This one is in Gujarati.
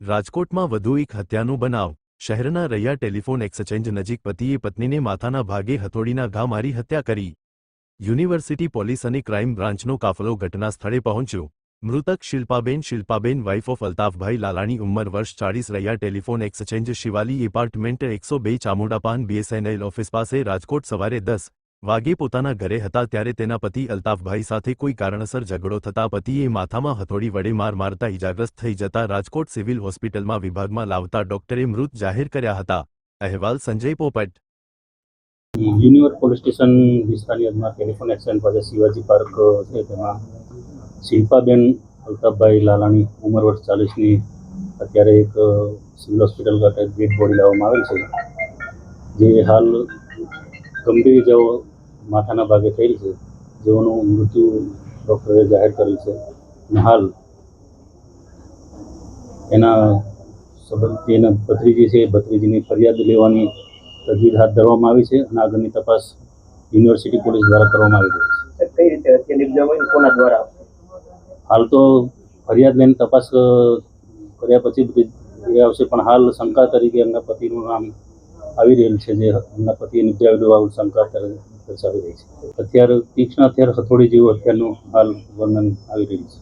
રાજકોટમાં વધુ એક હત્યાનો બનાવ. શહેરના રૈયા ટેલિફોન એક્સચેન્જ નજીક પતિએ પત્નીને માથાના ભાગે હથોડીના ઘા મારી હત્યા કરી. યુનિવર્સિટી પોલીસ અને ક્રાઇમ બ્રાન્ચનો કાફલો ઘટના સ્થળે પહોંચ્યો. મૃતક શિલ્પાબેન વાઇફ ઓફ અલ્તાફભાઈ લાલાણી ઉંમર વર્ષ 40 Raiya telephone exchange Shivali apartment 102 ચામુંડાપાન બીએસએનએલ ઓફિસ પાસે રાજકોટ સવારે 10 વાગે પોતાના ઘરે હતા ત્યારે તેના પતિ અલ્તાફભાઈ સાથે કોઈ કારણસર ઝઘડો થતા પતિએ માથામાં હથોડી વડે માર મારતા ઇજાગ્રસ્ત થઈ જતા રાજકોટ સિવિલ હોસ્પિટલમાં વિભાગમાં લાવતા ડોક્ટરે મૃત જાહેર કર્યા હતા. અહેવાલ સંજય પોપટ. યુનિવર્સિટી પોલીસ સ્ટેશન વિસ્તારની અંદર ટેલિફોન એક્સચેન્જ પાસે શિવાજી પાર્ક છે તેમાં શિલ્પાબેન અલ્તાફભાઈ લાલાણી ઉંમર વર્ષ 40ની અત્યારે એક સિવિલ હોસ્પિટલ ખાતે ડેડ બોડી લાવવામાં આવેલ છે, જે હાલ ગંભીર જેવો માથાના ભાગે થયેલ છે, જેઓનું મૃત્યુ ડૉક્ટરે જાહેર કરેલ છે અને હાલ એના સંબંધી એના ભત્રીજી છે, ભત્રીજીની ફરિયાદ લેવાની તજવીજ હાથ ધરવામાં આવી છે અને આગળની તપાસ યુનિવર્સિટી પોલીસ દ્વારા કરવામાં આવી રહી છે. કઈ રીતે હત્યા નિપજાવવાની કોના દ્વારા? હાલ તો ફરિયાદ લઈને તપાસ કર્યા પછી બધી આવશે, પણ હાલ શંકા તરીકે એમના પતિનું નામ આવી રહેલ છે, જે એમના પતિએ નિપજાવેલું આવું શંકા દર્શાવી રહી છે. તીક્ષ્ણ હથિયાર હથોડી જેવું હથિયારનું હાલ વર્ણન આવી રહ્યું છે.